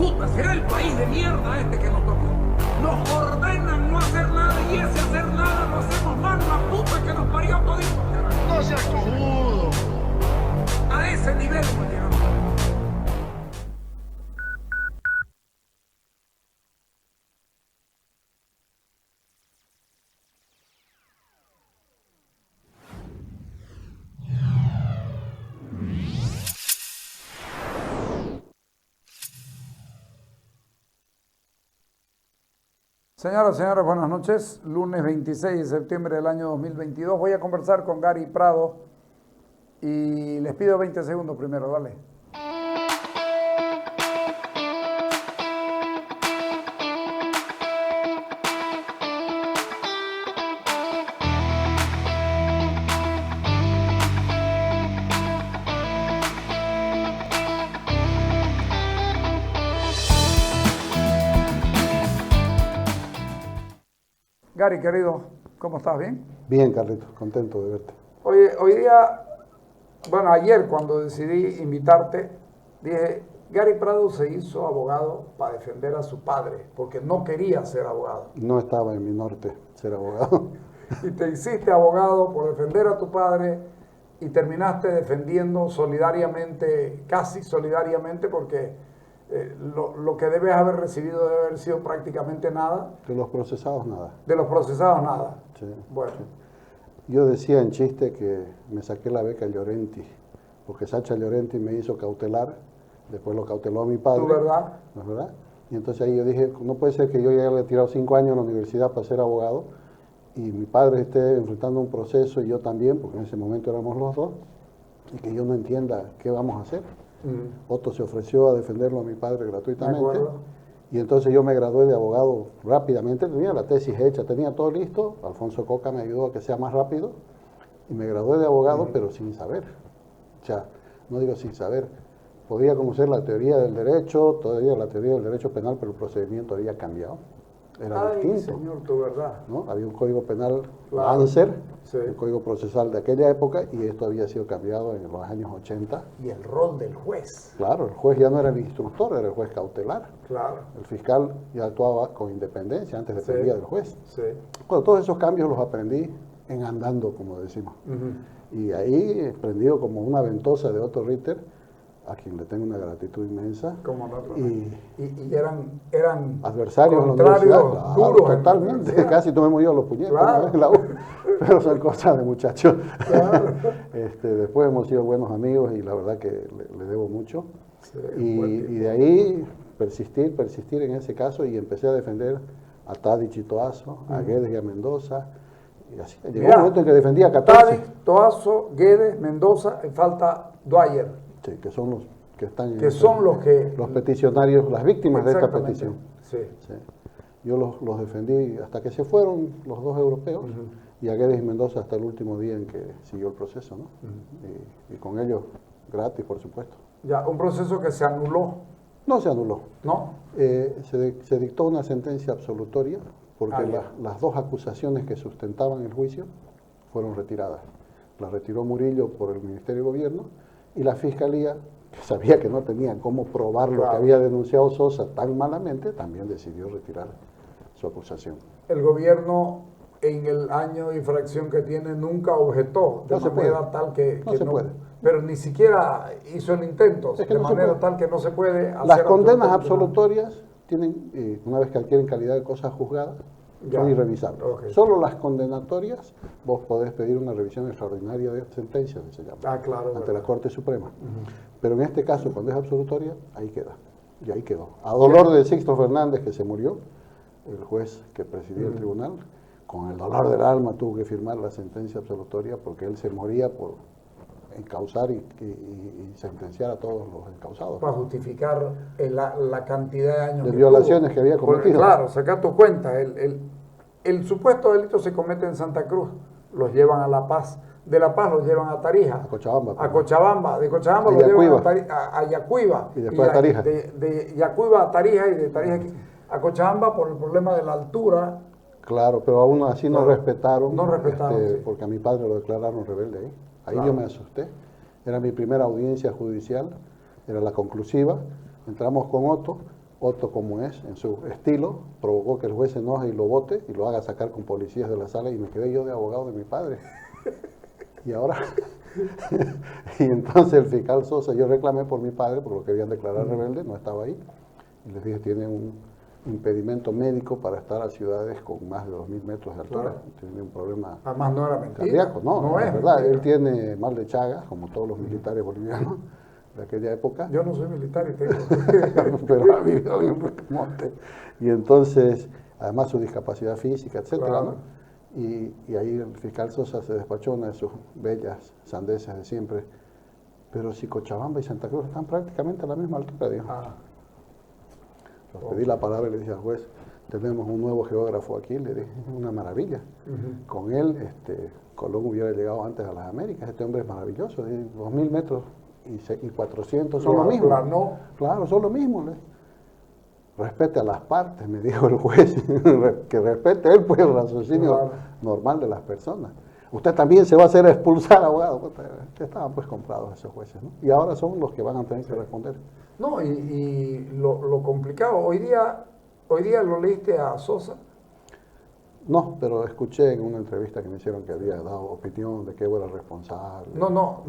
Puta, será el país de mierda este que nos tocó. Nos ordenan no hacer nada y ese hacer nada lo hacemos mal, la puta que nos parió todito. No seas cojudo. A ese nivel hemos llegado. Señoras y señores, buenas noches. Lunes 26 de septiembre del año 2022. Voy a conversar con Gary Prado y les pido 20 segundos primero, dale. Gary, querido, ¿cómo estás? ¿Bien? Bien, Carlitos, contento de verte. Oye, hoy día, bueno, ayer cuando decidí invitarte, dije, Gary Prado se hizo abogado para defender a su padre, porque no quería ser abogado. No estaba en mi norte ser abogado. Y te hiciste abogado por defender a tu padre y terminaste defendiendo solidariamente, casi solidariamente, porque lo que debes haber recibido debe haber sido prácticamente nada. De los procesados, nada. De los procesados, nada. Sí, Bueno. sí. Yo decía en chiste que me saqué la beca Llorenti, porque Sacha Llorenti me hizo cautelar, después lo cauteló a mi padre. ¿Tú verdad? ¿No es verdad? Y entonces ahí yo dije, no puede ser que yo ya haya tirado 5 años en la universidad para ser abogado y mi padre esté enfrentando un proceso y yo también, porque en ese momento éramos los dos, y que yo no entienda qué vamos a hacer. Otto se ofreció a defenderlo a mi padre gratuitamente. Y entonces yo me gradué de abogado rápidamente, tenía la tesis hecha, tenía todo listo. Alfonso Coca me ayudó a que sea más rápido. Y me gradué de abogado, pero sin saber. O sea, no digo sin saber. Podía conocer la teoría del derecho, todavía la teoría del derecho penal, pero el procedimiento había cambiado. Era distinto. Señor, tu verdad. ¿No? Había un código penal, Claro. Lancer, Sí. el código procesal de aquella época, y esto había sido cambiado en los años 80. Y el rol del juez. Claro, el juez ya no era el instructor, era el juez cautelar. Claro. El fiscal ya actuaba con independencia, antes dependía del juez. Sí. Bueno, todos esos cambios los aprendí en andando, como decimos. Y ahí, prendido como una ventosa de Otto Ritter, a quien le tengo una gratitud inmensa. Como no, Y y eran adversarios en la contrarios, universidad, claro, duros en la totalmente. universidad. Casi tomé muy yo los puñetes Claro. una vez en la U, pero son cosas de muchachos. Claro. Después hemos sido buenos amigos y la verdad que le debo mucho. Sí, Y de ahí persistir en ese caso y empecé a defender a Tadic y Toazo, a Guedes y a Mendoza. Y así, llegó un momento en que defendía a 14. Tadic, Toazo, Guedes, Mendoza, y falta Dwyer. Sí, que son los que están Que son los que... los peticionarios, las víctimas de esta Exactamente. petición. Sí. Sí. Yo los defendí hasta que se fueron los dos europeos y a Guedes y Mendoza hasta el último día en que siguió el proceso, ¿no? Y con ellos gratis, por supuesto. Ya, un proceso que se anuló, No se anuló. ¿no? Se dictó una sentencia absolutoria porque ya. las dos acusaciones que sustentaban el juicio fueron retiradas. Las retiró Murillo por el Ministerio de Gobierno y la Fiscalía, que sabía que no tenía cómo probar lo que había denunciado Sosa tan malamente, también decidió retirar su acusación. El gobierno, en el año de infracción que tiene, nunca objetó de No se manera puede. tal que No se puede. Pero ni siquiera hizo el intento, Es que de no se manera puede. tal que no se puede hacer Las condenas absolutamente absolutorias tienen, una vez que adquieren calidad de cosas juzgadas, Ya. son irrevisables. Ok. Solo las condenatorias, vos podés pedir una revisión extraordinaria de sentencias, que se llama, nada. Ah, claro. ante verdad. la Corte Suprema. Pero en este caso, cuando es absolutoria, ahí queda. Y ahí quedó. A dolor de Sixto Fernández, que se murió, el juez que presidía el tribunal, con el dolor del alma tuvo que firmar la sentencia absolutoria porque él se moría por encausar y sentenciar a todos los encausados. Para justificar la cantidad de años De que violaciones tuvo. que había Porque, cometido. claro, saca tu cuenta. El supuesto delito se comete en Santa Cruz, los llevan a La Paz. De La Paz los llevan a Tarija. A Cochabamba. A Cochabamba. De Cochabamba A los llevan Yacuiba. a Yacuiba. Y después a Tarija. De Yacuiba a Tarija y de Tarija a Cochabamba por el problema de la altura. Claro, pero aún así no Claro. respetaron. No respetaron, sí. Porque a mi padre lo declararon rebelde ahí. Ahí Claro. yo me asusté. Era mi primera audiencia judicial, era la conclusiva. Entramos con Otto Otto, como es, en su estilo, provocó que el juez se enoje y lo vote y lo haga sacar con policías de la sala y me quedé yo de abogado de mi padre. Y ahora, y entonces el fiscal Sosa, yo reclamé por mi padre porque lo querían declarar rebelde, no estaba ahí. Y les dije, tiene un impedimento médico para estar a ciudades con más de 2.000 metros de altura. Claro. Tiene un problema Además no era mentira. cardíaco. No, es es verdad, mentira. él tiene mal de Chagas, como todos los militares bolivianos de aquella época. Yo no soy militar y tengo... Pero ha vivido en el monte. Y entonces, además su discapacidad física, etcétera, Claro. ¿no? Y ahí el fiscal Sosa se despachó una de sus bellas sandeces de siempre. Pero si Cochabamba y Santa Cruz están prácticamente a la misma altura, dijo. Ah, Pues pedí la palabra y le dije al juez, tenemos un nuevo geógrafo aquí, le dije, una maravilla. Con él, Colón hubiera llegado antes a las Américas. Este hombre es maravilloso, 2.000 metros y 400 son lo mismo. aplanó. Claro, son lo mismo. Respete a las partes, me dijo el juez, que respete él pues el raciocinio Claro. normal de las personas. Usted también se va a hacer expulsar, abogado. Estaban pues comprados esos jueces, ¿no? Y ahora son los que van a tener que responder. No, y lo complicado, hoy día lo leíste a Sosa. No, pero escuché en una entrevista que me hicieron que había dado opinión de que Evo era responsable. No,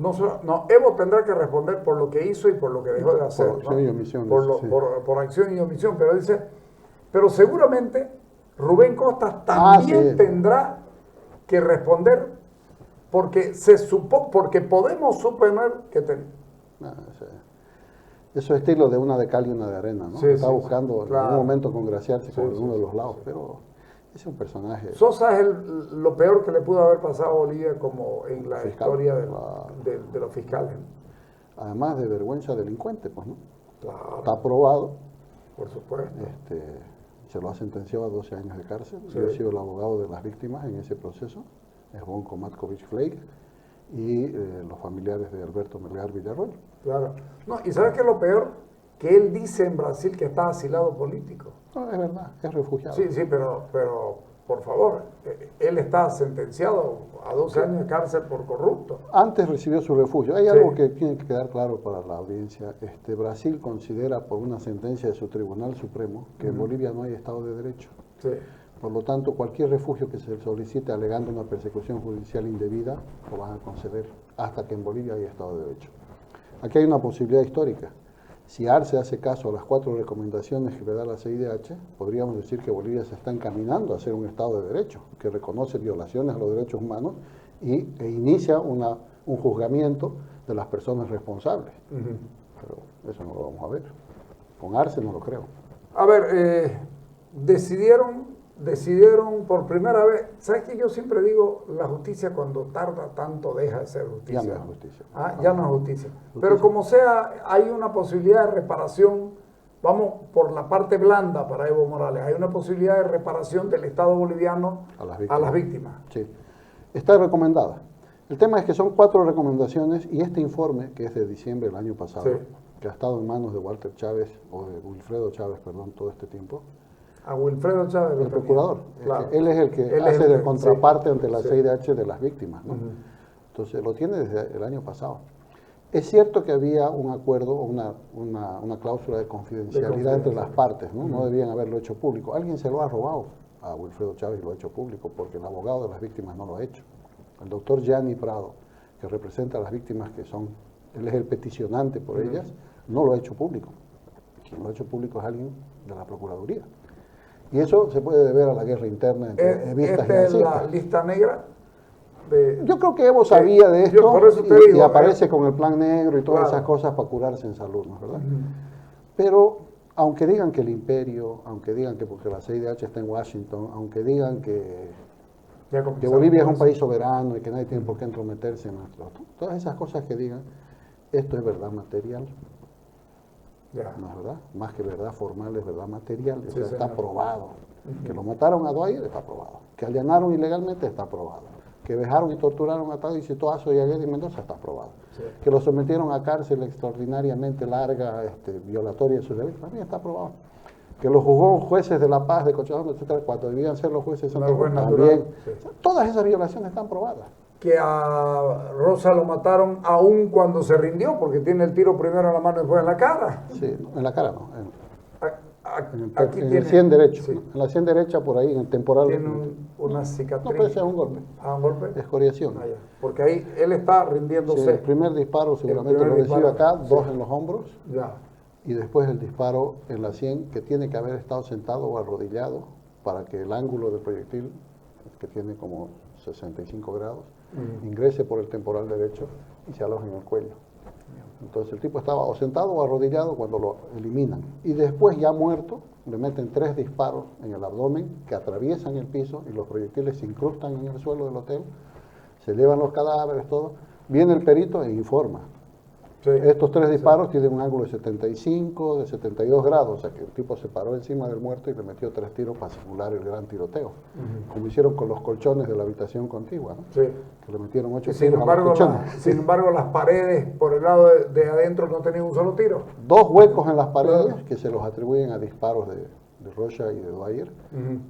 Evo tendrá que responder por lo que hizo y por lo que dejó de hacer. Por acción y omisión, sí. Por acción y omisión, pero dice, pero seguramente Rubén Costas también sí. tendrá que responder porque podemos suponer que Eso es estilo de una de cal y una de arena, ¿no? Sí, Está sí, buscando claro. en un momento congraciarse con Sí, uno sí, de los sí, lados, sí. pero es un personaje. Sosa es lo peor que le pudo haber pasado a Bolivia como en la Fiscal, historia claro. de los fiscales. Además de vergüenza delincuente, pues, ¿no? Claro, Está probado, por supuesto. se lo ha sentenciado a 12 años de cárcel. Sí. Yo he sido el abogado de las víctimas en ese proceso, es Bonco Matkovic Flake y los familiares de Alberto Melgar Villarroel. Claro. No, y ¿sabes qué es lo peor? Que él dice en Brasil que está asilado político. No, es verdad, es refugiado. Sí, pero por favor, él está sentenciado a 12 años de cárcel por corrupto. Antes recibió su refugio. Hay Sí. algo que tiene que quedar claro para la audiencia. Brasil considera por una sentencia de su Tribunal Supremo que en Bolivia no hay Estado de Derecho. Sí. Por lo tanto, cualquier refugio que se solicite alegando una persecución judicial indebida lo van a conceder hasta que en Bolivia haya Estado de Derecho. Aquí hay una posibilidad histórica. Si Arce hace caso a las 4 recomendaciones que le da la CIDH, podríamos decir que Bolivia se está encaminando a ser un Estado de Derecho, que reconoce violaciones a los derechos humanos e inicia un juzgamiento de las personas responsables. Pero eso no lo vamos a ver. Con Arce no lo creo. A ver, decidieron por primera vez, ¿sabes qué? Yo siempre digo, la justicia cuando tarda tanto deja de ser justicia. Ya no es justicia. Ya no es justicia. Pero como sea, hay una posibilidad de reparación, vamos por la parte blanda para Evo Morales, hay una posibilidad de reparación del Estado boliviano a las víctimas. Sí, está recomendada. El tema es que son 4 recomendaciones y este informe, que es de diciembre del año pasado, Sí. que ha estado en manos de Walter Chávez, o de Wilfredo Chávez, perdón, todo este tiempo, A Wilfredo Chávez. el procurador. Claro. Él es el que Él es hace el de que- contraparte sí, ante la sí. CIDH de las víctimas, ¿no? Entonces lo tiene desde el año pasado. Es cierto que había un acuerdo, una cláusula de confidencialidad entre las partes, ¿no? No debían haberlo hecho público. Alguien se lo ha robado a Wilfredo Chávez y lo ha hecho público porque el abogado de las víctimas no lo ha hecho. El doctor Gianni Prado, que representa a las víctimas él es el peticionante por ellas, no lo ha hecho público. Quien lo ha hecho público es alguien de la Procuraduría. Y eso se puede deber a la guerra interna entre evistas y Esta es la nazistas. lista negra. Yo creo que Evo sabía de esto por eso te y digo, aparece con el plan negro y todas claro. esas cosas para curarse en salud, ¿no es verdad? Pero aunque digan que el imperio, aunque digan que porque la CIDH está en Washington, aunque digan que Ya que comenzamos Bolivia es con un eso. país soberano y que nadie tiene por qué entrometerse en nuestro... Todas esas cosas que digan, esto es verdad material, Ya. ¿no es verdad? Más que verdad formal, es verdad material, o Sí, sea, está señor. probado. Que lo mataron a Dwyer está probado. Que allanaron ilegalmente está probado. Que vejaron y torturaron a Tadeo Toazo y a Eddie Mendoza está probado. Sí. Que lo sometieron a cárcel extraordinariamente larga, violatoria de sus derechos, también está probado. Que los juzgó jueces de La Paz, de Cochabamba, etcétera, cuando debían ser los jueces de Santa No, Cruz, juez también. natural, sí. O sea, todas esas violaciones están probadas. Que a Rosa lo mataron aún cuando se rindió, porque tiene el tiro primero en la mano y después en la cara. Sí, en la cara no. aquí en tiene, el 100 derecho, sí, ¿no? En la 100 derecha, por ahí, en el temporal. tiene una cicatriz. No, pero ese es un golpe. Ah, un golpe. Escoriación. Ah, ya. Porque ahí él está Sí, rindiéndose. el primer disparo seguramente primer lo recibe disparo, acá, dos sí. en los hombros, Ya. y después el disparo en la 100, que tiene que haber estado sentado o arrodillado para que el ángulo del proyectil, que tiene como 65 grados, ingrese por el temporal derecho y se aloje en el cuello. Entonces el tipo estaba o sentado o arrodillado cuando lo eliminan. Y después, ya muerto, le meten 3 disparos en el abdomen que atraviesan el piso y los proyectiles se incrustan en el suelo del hotel, se llevan los cadáveres, todo. Viene el perito e informa. Sí. Estos 3 disparos tienen un ángulo de 75, de 72 grados, o sea que el tipo se paró encima del muerto y le metió 3 tiros para simular el gran tiroteo, como hicieron con los colchones de la habitación contigua, ¿no? Sí. Que le metieron 8 Y sin tiros a los embargo, colchones. sin embargo, las paredes por el lado de adentro no tenían un solo tiro. 2 huecos en las paredes que se los atribuyen a disparos de Rocha y de Dwyer,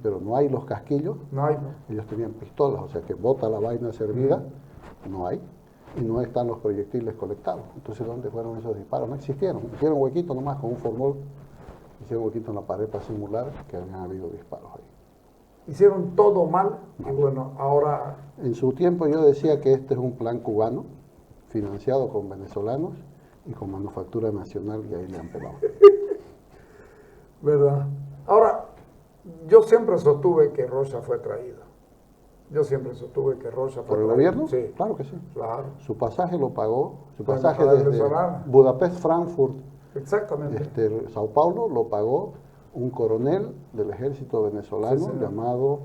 pero no hay los casquillos. No hay. Ellos tenían pistolas, o sea que bota la vaina servida, no hay, y no están los proyectiles colectados. Entonces, ¿dónde fueron esos disparos? No existieron. Hicieron huequito nomás con un formol, hicieron huequito en la pared para simular que habían habido disparos ahí. Hicieron todo mal y bueno, ahora En su tiempo yo decía que este es un plan cubano, financiado con venezolanos y con manufactura nacional, y ahí le han pelado. ¿verdad? Ahora, yo siempre sostuve que Rocha fue traído. Yo siempre sostuve que Rocha fue ¿Por el traído. gobierno? Sí, Claro que sí. claro. Su pasaje lo pagó, su La pasaje embajada desde venezolana. Budapest, Frankfurt, Exactamente. Sao Paulo, lo pagó un coronel del ejército venezolano, Sí, señor. llamado,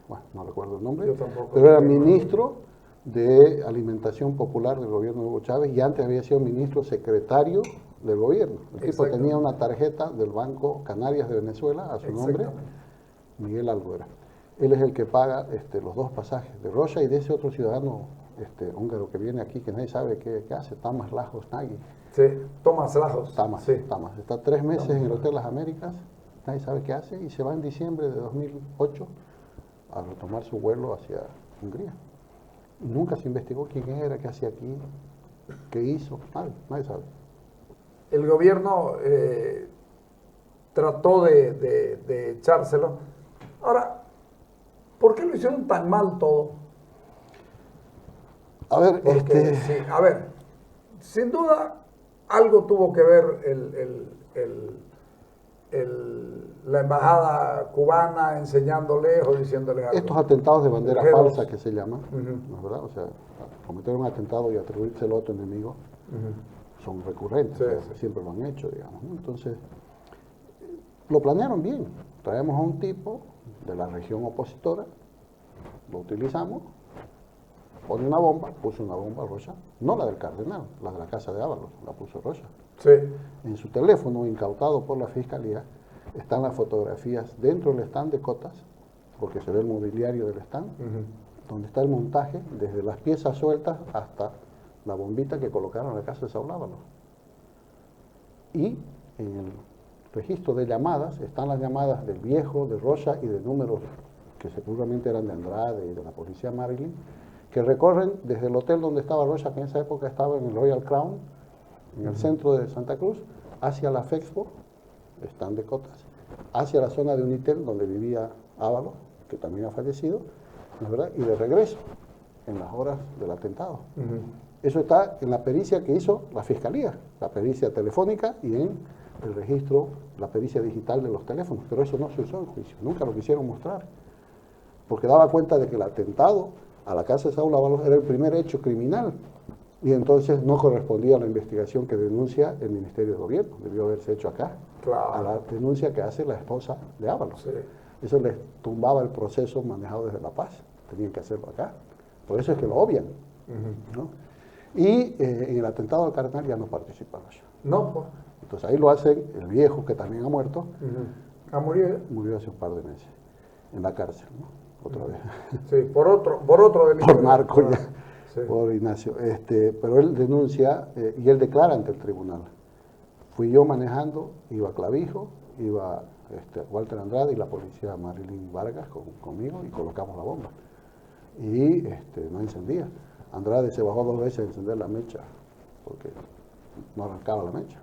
bueno, no recuerdo el nombre, Yo tampoco. pero era ministro de Alimentación Popular del gobierno de Hugo Chávez, y antes había sido ministro secretario del gobierno. El tipo Exactamente. tenía una tarjeta del Banco Canarias de Venezuela a su nombre, Exactamente. Miguel Algo era. Él es el que paga los 2 pasajes de Rocha y de ese otro ciudadano húngaro que viene aquí, que nadie sabe qué hace, Tamás Lajos Nagy. Sí, Tomás Lajos. Tamás, Sí. Tamás. Está 3 meses en el Hotel Las Américas, nadie sabe qué hace, y se va en diciembre de 2008 a retomar su vuelo hacia Hungría. Y nunca se investigó quién era, qué hacía aquí, qué hizo, nadie sabe. El gobierno trató de echárselo. Ahora, ¿por qué lo hicieron tan mal todo? A ver, Porque, sí, a ver, sin duda algo tuvo que ver la embajada cubana enseñándoles o diciéndoles algo. estos atentados de bandera El G2. falsa que se llaman, ¿no es verdad? O sea, cometer un atentado y atribuírselo a otro enemigo son recurrentes, Sí, o sea, sí. siempre lo han hecho, digamos, ¿no? Entonces, lo planearon bien. Traemos a un tipo de la región opositora, lo utilizamos, pone una bomba, puso una bomba Rocha, no la del Cardenal, la de la casa de Ábalos, la puso Rocha. Sí, En su teléfono, incautado por la Fiscalía, están las fotografías dentro del stand de Cotas, porque se ve el mobiliario del stand, donde está el montaje, desde las piezas sueltas hasta la bombita que colocaron en la casa de Saúl Ábalos. Y en el registro de llamadas están las llamadas del viejo, de Rocha y de números que seguramente eran de Andrade y de la policía Marilyn, que recorren desde el hotel donde estaba Rocha, que en esa época estaba en el Royal Crown, en el centro de Santa Cruz, hacia la Fexpo, stand de Cotas, hacia la zona de Unitel, donde vivía Ábalos, que también ha fallecido, ¿no es verdad? Y de regreso, en las horas del atentado. Eso está en la pericia que hizo la Fiscalía, la pericia telefónica y en el registro, la pericia digital de los teléfonos, pero eso no se usó en juicio, nunca lo quisieron mostrar, porque daba cuenta de que el atentado a la casa de Saúl Ábalos era el primer hecho criminal, y entonces no correspondía a la investigación que denuncia el Ministerio de Gobierno, debió haberse hecho acá, claro. a la denuncia que hace la esposa de Ábalos. Sí. Eso les tumbaba el proceso manejado desde La Paz, tenían que hacerlo acá, por eso es que lo obvian, ¿no? Y en el atentado al Cardenal ya no participa Rocha. No, pues. Entonces ahí lo hacen el viejo, que también ha muerto, Ha murido. murió hace un par de meses, en la cárcel, ¿no? Otra vez. Sí, por otro delito. Por narco ya, Sí. por Ignacio. Pero él denuncia y él declara ante el tribunal. Fui yo manejando, iba Clavijo, iba Walter Andrade y la policía Marilyn Vargas conmigo y colocamos la bomba. Y no encendía. Andrade se bajó 2 veces a encender la mecha porque no arrancaba la mecha.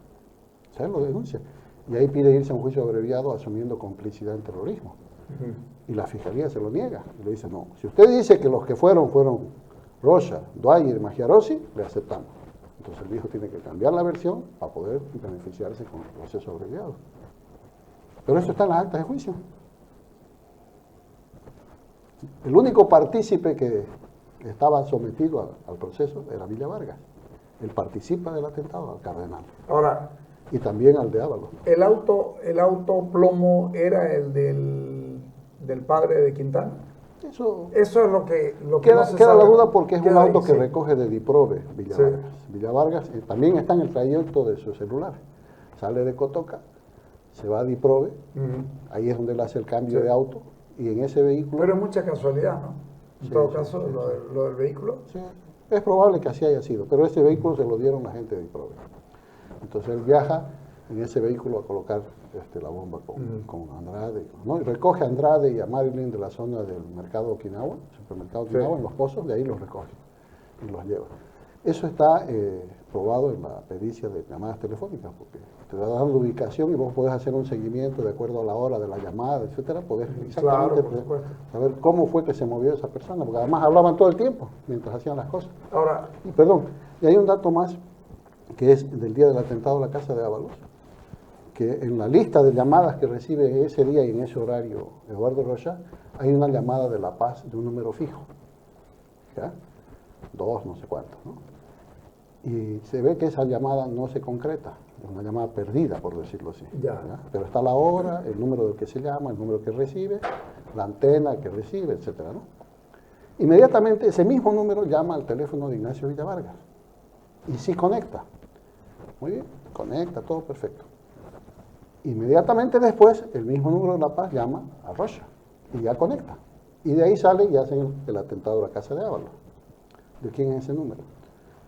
O sea, él lo denuncia. Y ahí pide irse a un juicio abreviado asumiendo complicidad en terrorismo. Y la fiscalía se lo niega. Y le dice, no, si usted dice que los que fueron Rocha, Dwyer y Magiarosi, le aceptamos. Entonces el viejo tiene que cambiar la versión para poder beneficiarse con el proceso abreviado. Pero eso está en las actas de juicio. El único partícipe que estaba sometido al proceso era Villa Vargas. Él participa del atentado al cardenal. Ahora, Y también al de Ábalos. el auto plomo era el del padre de Quintana. Eso Eso es lo que queda, no se queda sabe. la duda porque es un Queda ahí, auto que sí. recoge de Diprove, Villa Sí. Vargas. Villa Vargas también está en el trayecto de su celular. Sale de Cotoca, se va a Diprove, Ujú. ahí es donde él hace el cambio Sí. de auto, y en ese vehículo... Pero es mucha casualidad, ¿no? En Sí, todo sí, caso, sí, lo del vehículo. Sí, es probable que así haya sido, pero ese vehículo se lo dieron la gente de Diprove. Entonces él viaja en ese vehículo a colocar la bomba con Andrade, ¿no? Y recoge a Andrade y a Marilyn de la zona del mercado Okinawa, supermercado Okinawa, Sí. en los pozos, de ahí los recoge y los lleva. Eso está probado en la pericia de llamadas telefónicas, porque te va dando ubicación y vos podés hacer un seguimiento de acuerdo a la hora de la llamada, etcétera, podés exactamente por supuesto. saber cómo fue que se movió esa persona, porque además hablaban todo el tiempo mientras hacían las cosas. Ahora, Y perdón, y hay un dato más que es del día del atentado a la casa de Ábalos, que en la lista de llamadas que recibe ese día y en ese horario Eduardo Rocha, hay una llamada de La Paz de un número fijo, ¿ya? 2, no sé cuánto, ¿no? Y se ve que esa llamada no se concreta, es una llamada perdida, por decirlo así. Ya. Pero está la hora, el número del que se llama, el número que recibe, la antena que recibe, etcétera, ¿no? Inmediatamente ese mismo número llama al teléfono de Ignacio Villavargas y sí conecta. Muy bien, conecta, todo perfecto. Inmediatamente después, el mismo número de La Paz llama a Rocha y ya conecta. Y de ahí sale y hacen el atentado a la casa de Ábalos. ¿De quién es ese número?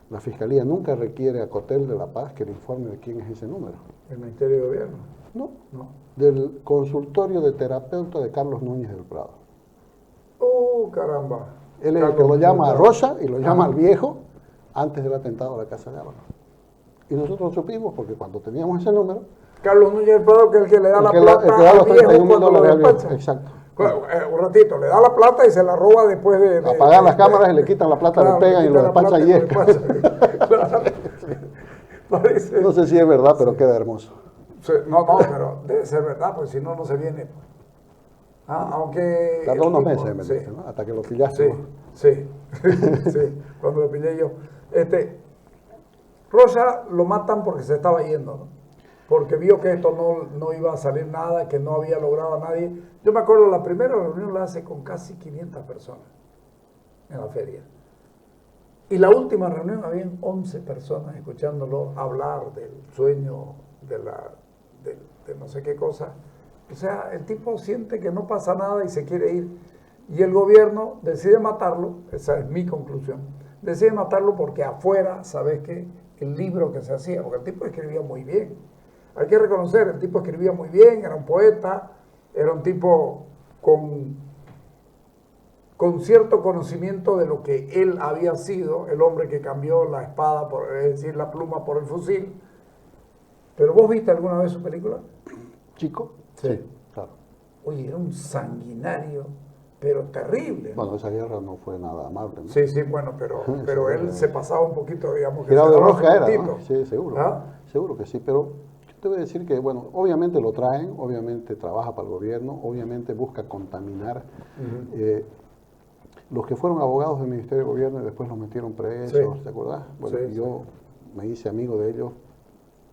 La Fiscalía nunca requiere a Cotel de La Paz que le informe de quién es ese número. el Ministerio de Gobierno. No, No. del consultorio de terapeuta de Carlos Núñez del Prado. Caramba. Él es el que lo llama a Rocha y lo llama al viejo antes del atentado a la casa de Ábalos. Y nosotros supimos porque cuando teníamos ese número, Carlos Núñez del Prado, que es el que le da el la que plata da al los viejo 31 cuando lo dólares al viejo. despacha. Exacto. Claro, un ratito, le da la plata y se la roba después de Apagan las cámaras y le quitan la plata, claro, le pegan y quitan lo la plata despachan y es. Claro. Parece. No sé si es verdad, pero queda hermoso. Sí, no, pero debe ser verdad, porque si no, no se viene. Aunque. Tardó el unos tipo, meses, me sí. dice, ¿no? Hasta que lo pillaste. Sí, sí, sí, cuando lo pillé yo. Rocha lo matan porque se estaba yendo, ¿no? Porque vio que esto no iba a salir nada, que no había logrado a nadie. Yo me acuerdo, la primera reunión la hace con casi 500 personas en la feria. Y la última reunión habían 11 personas escuchándolo hablar del sueño, de no sé qué cosa. O sea, el tipo siente que no pasa nada y se quiere ir. Y el gobierno decide matarlo, esa es mi conclusión, decide matarlo porque afuera, ¿sabes qué? El libro que se hacía, porque el tipo escribía muy bien. Hay que reconocer, el tipo escribía muy bien, era un poeta, era un tipo con cierto conocimiento de lo que él había sido, el hombre que cambió la espada, es decir, la pluma por el fusil. ¿Pero vos viste alguna vez su película? ¿Chico? Sí. Claro. Oye, era un sanguinario, pero terrible, ¿no? Bueno, esa guerra no fue nada amable, ¿no? Sí, bueno, pero él se pasaba un poquito, digamos, que Girado se de daba rosca su era, ¿no? gustito. Sí, seguro. ¿Ah? Seguro que sí, pero yo te voy a decir que, bueno, obviamente lo traen, obviamente trabaja para el gobierno, obviamente busca contaminar. Los que fueron abogados del Ministerio de Gobierno y después los metieron presos, Sí. ¿te acordás? Bueno, Sí, yo me hice amigo de ellos,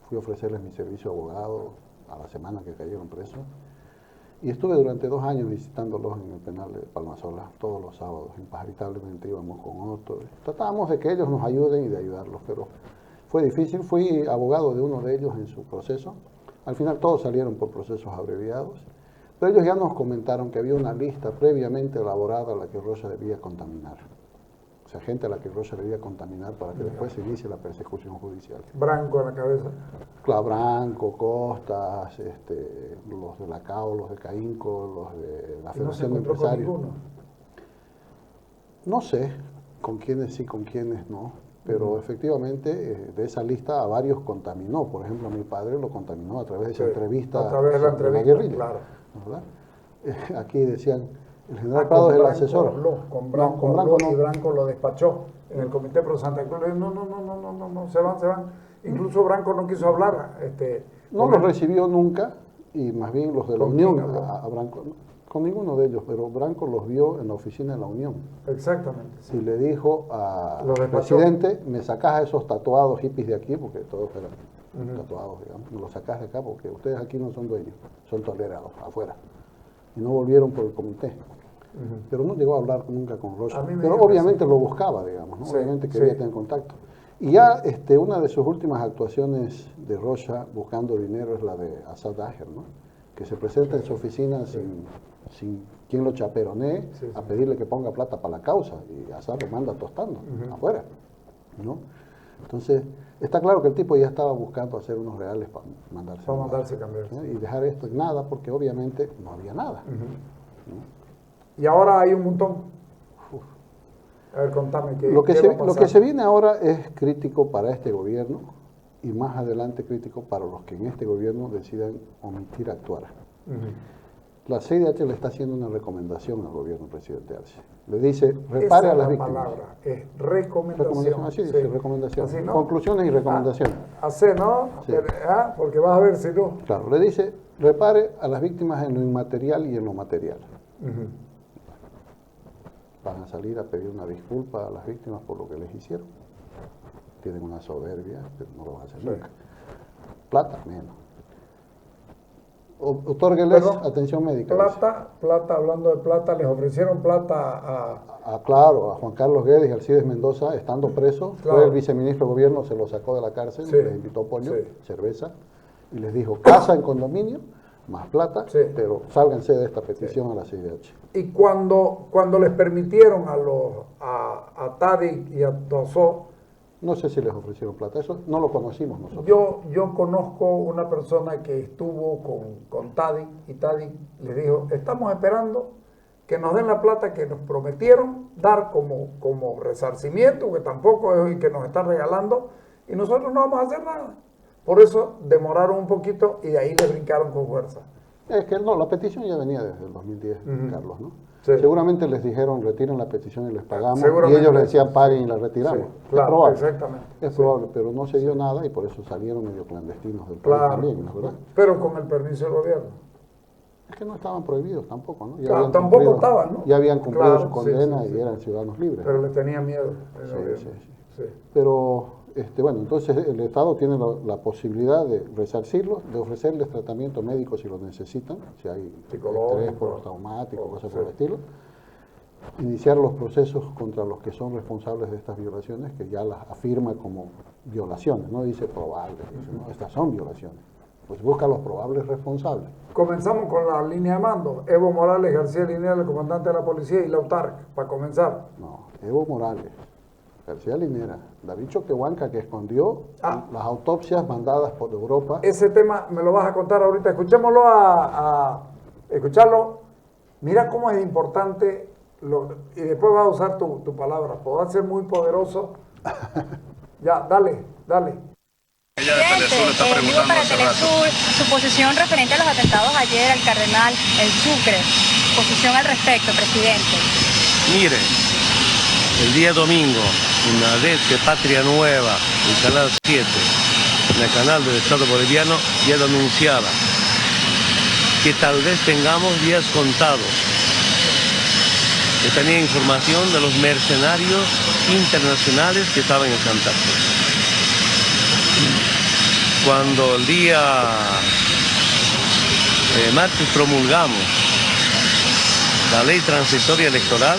fui a ofrecerles mi servicio de abogado a la semana que cayeron presos. Y estuve durante 2 años visitándolos en el penal de Palmasola, todos los sábados, imparitablemente íbamos con otros. Tratábamos de que ellos nos ayuden y de ayudarlos, pero fue difícil. Fui abogado de uno de ellos en su proceso. Al final todos salieron por procesos abreviados, pero ellos ya nos comentaron que había una lista previamente elaborada a la que Rocha debía contaminar. O sea, gente a la que Rocha debía contaminar para que después se inicie la persecución judicial. Branco en la cabeza. Claro, Branco, Costas, los de la CAO, los de CAINCO, los de la Y no se Federación de encontró con Empresarios. ninguno. No sé con quiénes sí, con quiénes no. Pero efectivamente de esa lista a varios contaminó. Por ejemplo, a mi padre lo contaminó a través de esa entrevista. A través de la entrevista, guerrilla, claro. ¿Verdad? Aquí decían, el general Con Prado es el Branco asesor. habló, con Branco, No, con Branco habló, no. y Branco lo despachó en el Comité Pro Santa Cruz. Le dijo, no, se van. Incluso Branco no quiso hablar. No con lo él. recibió nunca, y más bien los de la ¿Con Unión quién habló? a Branco, con ninguno de ellos, pero Branco los vio en la oficina de la Unión. Exactamente. Sí. Y le dijo al Lo despachó. presidente, me sacás a esos tatuados hippies de aquí, porque todos eran tatuados, digamos, me los sacás de acá porque ustedes aquí no son dueños, son tolerados afuera. Y no volvieron por el comité. Pero no llegó a hablar nunca con Rocha. A mí me Pero dijo que obviamente sí. lo buscaba, digamos, ¿no? Sí, Obviamente quería sí. tener contacto. Y ya una de sus últimas actuaciones de Rocha buscando dinero es la de Asad Daher, ¿no? Que se presenta en su oficina sin quien lo chaperonee a pedirle que ponga plata para la causa, y Asad lo manda tostando afuera, ¿no? Entonces, está claro que el tipo ya estaba buscando hacer unos reales para mandarse. Para mandarse cambiar. ¿no? Y dejar esto en nada, porque obviamente no había nada. Y ahora hay un montón. A ver, contame qué Lo que qué va a lo pasar. que se viene ahora es crítico para este gobierno, y más adelante crítico para los que en este gobierno decidan omitir actuar. La CIDH le está haciendo una recomendación al gobierno presidente Arce. Le dice, repare Esa a las es la víctimas. palabra, es recomendación. Recomendación, así dice, Sí. recomendación. Así, ¿no? Conclusiones y recomendaciones. Hace, ¿no? Sí. Porque vas a ver si no. Claro, le dice, repare a las víctimas en lo inmaterial y en lo material. Van a salir a pedir una disculpa a las víctimas por lo que les hicieron. Tienen una soberbia, pero no lo van a hacer nunca. Plata, menos. Otórgueles Perdón, atención médica. dice. Plata, hablando de plata, les ofrecieron plata Claro, a Juan Carlos Guedes y Alcides Mendoza, estando preso, Claro. fue el viceministro de gobierno, se lo sacó de la cárcel, Sí. les invitó pollo, Sí. cerveza, y les dijo, casa en condominio, más plata, Sí. pero sálganse de esta petición a la CIDH. y cuando les permitieron a Tadic y a Dosó, No sé si les ofrecieron plata, eso no lo conocimos nosotros. yo conozco una persona que estuvo con Tadic, y Tadic les dijo, estamos esperando que nos den la plata que nos prometieron dar como resarcimiento, que tampoco es el que nos están regalando, y nosotros no vamos a hacer nada. Por eso demoraron un poquito y de ahí le brincaron con fuerza. Es que no, la petición ya venía desde el 2010, Carlos, ¿no? Sí. Seguramente les dijeron, retiren la petición y les pagamos, y Seguramente. ellos les decían, paguen y la retiramos. Sí, claro, es probable. exactamente. Es probable, pero no se dio nada y por eso salieron medio clandestinos del país Claro, también, ¿no es verdad? pero con el permiso del gobierno. Es que no estaban prohibidos tampoco, ¿no? Ya Claro, habían tampoco cumplido- estaban, ¿no? Ya habían cumplido Claro, su sí, condena sí, sí. y eran ciudadanos libres. Pero les tenía miedo el Sí, gobierno. sí, sí. Sí. Pero, bueno, entonces el Estado tiene la posibilidad de resarcirlos, de ofrecerles tratamiento médico si lo necesitan, si hay Psicológico, estrés postraumático, cosas por sí. el estilo. Iniciar los procesos contra los que son responsables de estas violaciones, que ya las afirma como violaciones, no dice probables, dice, no, estas son violaciones. Pues busca los probables responsables. Comenzamos con la línea de mando. Evo Morales, García Linera, el comandante de la policía, y Lautarc, para comenzar. No, Evo Morales, García Linera, David Choquehuanca, que escondió las autopsias mandadas por Europa. Ese tema me lo vas a contar ahorita. Escuchémoslo escucharlo. Mira cómo es importante, y después vas a usar tu palabra. Podrá ser muy poderoso. Ya, dale. Presidente, digo para Telesur, su posición referente a los atentados ayer al cardenal El Sucre, posición al respecto, presidente. Mire, el día domingo, en la red de Patria Nueva, el canal 7, en el canal del Estado boliviano, ya denunciaba que tal vez tengamos días contados. Que tenía información de los mercenarios internacionales que estaban en Santa Cruz. Cuando el día martes promulgamos la ley transitoria electoral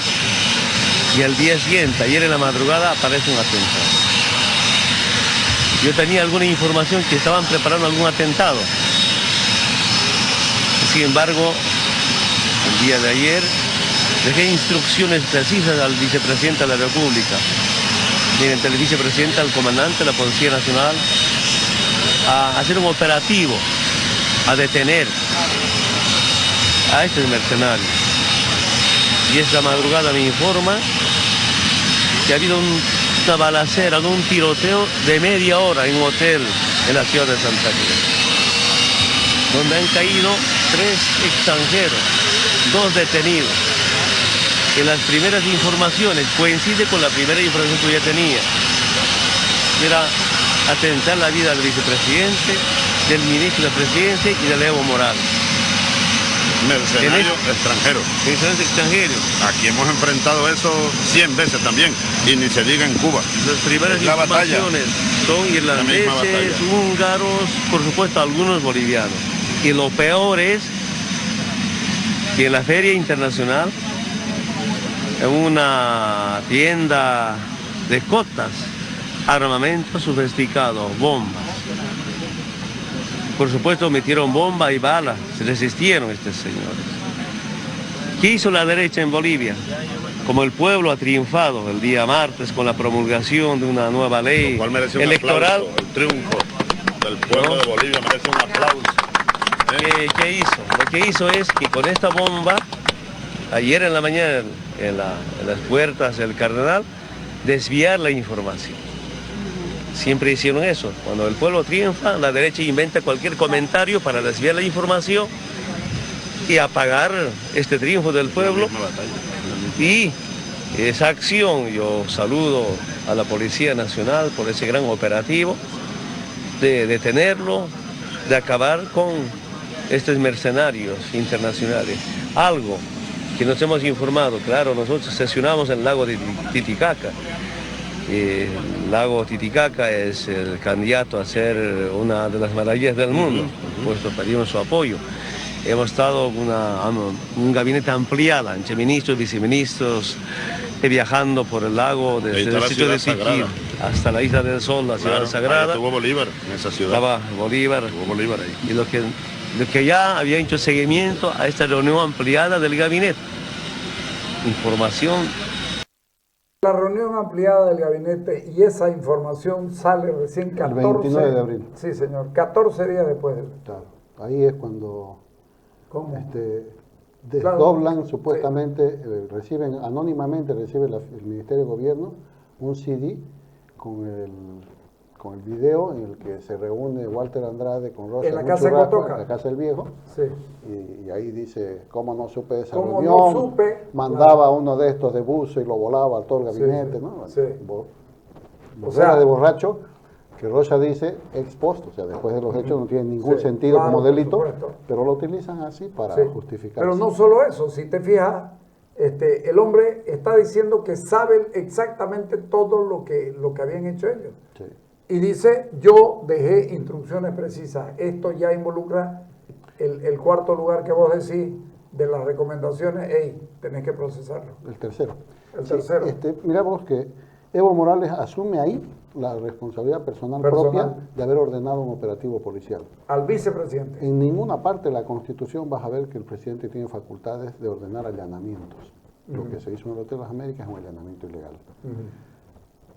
y el día siguiente, ayer en la madrugada, aparece un atentado. Yo tenía alguna información que estaban preparando algún atentado. Sin embargo, el día de ayer dejé instrucciones precisas al vicepresidente de la República, mediante el vicepresidente, al comandante de la Policía Nacional, a hacer un operativo, a detener a estos mercenarios. Y esta madrugada me informa que ha habido una balacera, un tiroteo de media hora en un hotel en la ciudad de Santa Cruz, donde han caído 3 extranjeros, 2 detenidos. En las primeras informaciones, coincide con la primera información que yo tenía, era atentar la vida del vicepresidente, del ministro de la presidencia y de Evo Morales. Mercenarios extranjeros. Mercenarios extranjeros. Aquí hemos enfrentado eso 100 veces también, y ni se diga en Cuba. Las primeras La batalla. informaciones son irlandeses, húngaros, por supuesto algunos bolivianos. Y lo peor es que en la feria internacional, en una tienda de cotas, armamento sofisticado, bombas. Por supuesto metieron bomba y balas, se resistieron estos señores. ¿Qué hizo la derecha en Bolivia? Como el pueblo ha triunfado el día martes con la promulgación de una nueva ley Cual merece un electoral. aplauso. El triunfo del pueblo de Bolivia merece un aplauso. ¿Qué hizo? Lo que hizo es que con esta bomba, ayer en la mañana, en las puertas del Cardenal, desviar la información. Siempre hicieron eso. Cuando el pueblo triunfa, la derecha inventa cualquier comentario para desviar la información y apagar este triunfo del pueblo. Y esa acción, yo saludo a la Policía Nacional por ese gran operativo de detenerlo, de acabar con estos mercenarios internacionales. Algo que nos hemos informado, claro, nosotros sesionamos el lago de Titicaca. El lago Titicaca es el candidato a ser una de las maravillas del mundo, puesto pedimos su apoyo. Hemos estado un gabinete ampliado entre ministros, viceministros, viajando por el lago desde el sitio de Siquir hasta la Isla del Sol, la ciudad sagrada. Estuvo Bolívar en esa ciudad. Estaba Bolívar. Estuvo Bolívar ahí. Y lo que ya había hecho seguimiento a esta reunión ampliada del gabinete. Información. La reunión ampliada del gabinete y esa información sale recién 14... El 29 de abril. Sí, señor, 14 días después. Claro, ahí es cuando ¿Cómo? desdoblan Claro. supuestamente, reciben anónimamente, recibe el Ministerio de Gobierno un CD con el video en el que se reúne Walter Andrade con Rosa En la Casa de Churraca, Cotoca. en la Casa del Viejo. Sí. Y ahí dice, ¿cómo no supe de esa ¿Cómo reunión? no supe? Mandaba a uno de estos de buzo y lo volaba a todo el Sí, gabinete, sí, ¿no? sí. O sea, de borracho, que Rocha dice ex post, o sea, después de los hechos no tiene ningún Sí, sentido claro, como por delito, supuesto. pero lo utilizan así para Sí. justificar. Pero no solo eso, si te fijas, el hombre está diciendo que sabe exactamente todo lo que habían hecho ellos. Sí. Y dice, yo dejé instrucciones precisas. Esto ya involucra el cuarto lugar que vos decís de las recomendaciones. Hey, tenés que procesarlo. El tercero. El Sí, tercero. mira vos que Evo Morales asume ahí la responsabilidad personal propia de haber ordenado un operativo policial. Al vicepresidente. En ninguna parte de la Constitución vas a ver que el presidente tiene facultades de ordenar allanamientos. Lo que se hizo en el Hotel de las Américas es un allanamiento ilegal.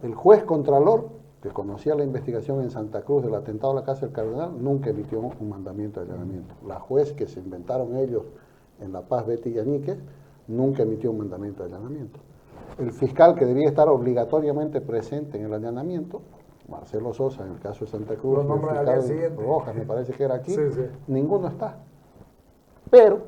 El juez contralor, que conocía la investigación en Santa Cruz del atentado a la Casa del Cardenal, nunca emitió un mandamiento de allanamiento. La juez que se inventaron ellos en La Paz, Betty Yañíquez, nunca emitió un mandamiento de allanamiento. El fiscal que debía estar obligatoriamente presente en el allanamiento, Marcelo Sosa, en el caso de Santa Cruz, Los y el nombres al día fiscal siguiente. Rojas, me parece que era aquí, Sí, sí. ninguno está. Pero,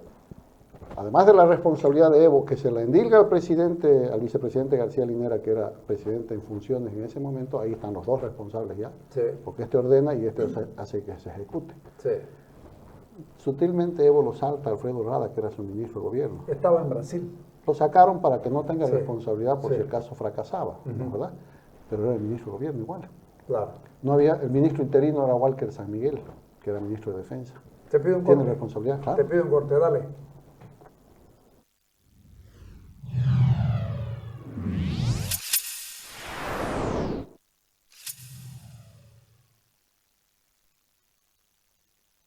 además de la responsabilidad de Evo, que se la endilga al vicepresidente García Linera, que era presidente en funciones en ese momento, ahí están los dos responsables ya, Sí. porque este ordena y este hace que se ejecute. Sí. Sutilmente Evo lo salta a Alfredo Rada, que era su ministro de gobierno. Estaba en Brasil. Lo sacaron para que no tenga Sí. responsabilidad por Sí. si el caso fracasaba, ¿no? ¿Verdad? Pero era el ministro de gobierno igual. Claro. No había, el ministro interino era Walker San Miguel, que era ministro de defensa. Te pido un Tiene corte. responsabilidad, claro. Te pido un corte, dale.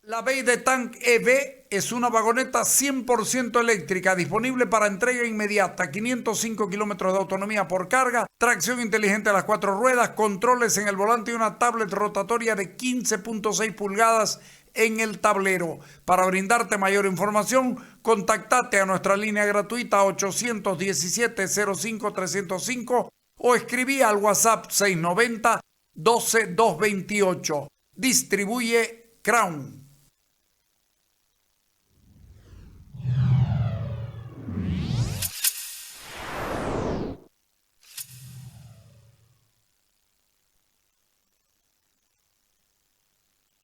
La Bay de Tank EV es una vagoneta 100% eléctrica disponible para entrega inmediata, 505 kilómetros de autonomía por carga, tracción inteligente a las 4 ruedas, controles en el volante y una tablet rotatoria de 15.6 pulgadas en el tablero. Para brindarte mayor información, contactate a nuestra línea gratuita 817-05-305 o escribí al WhatsApp 690 12 228. Distribuye Crown.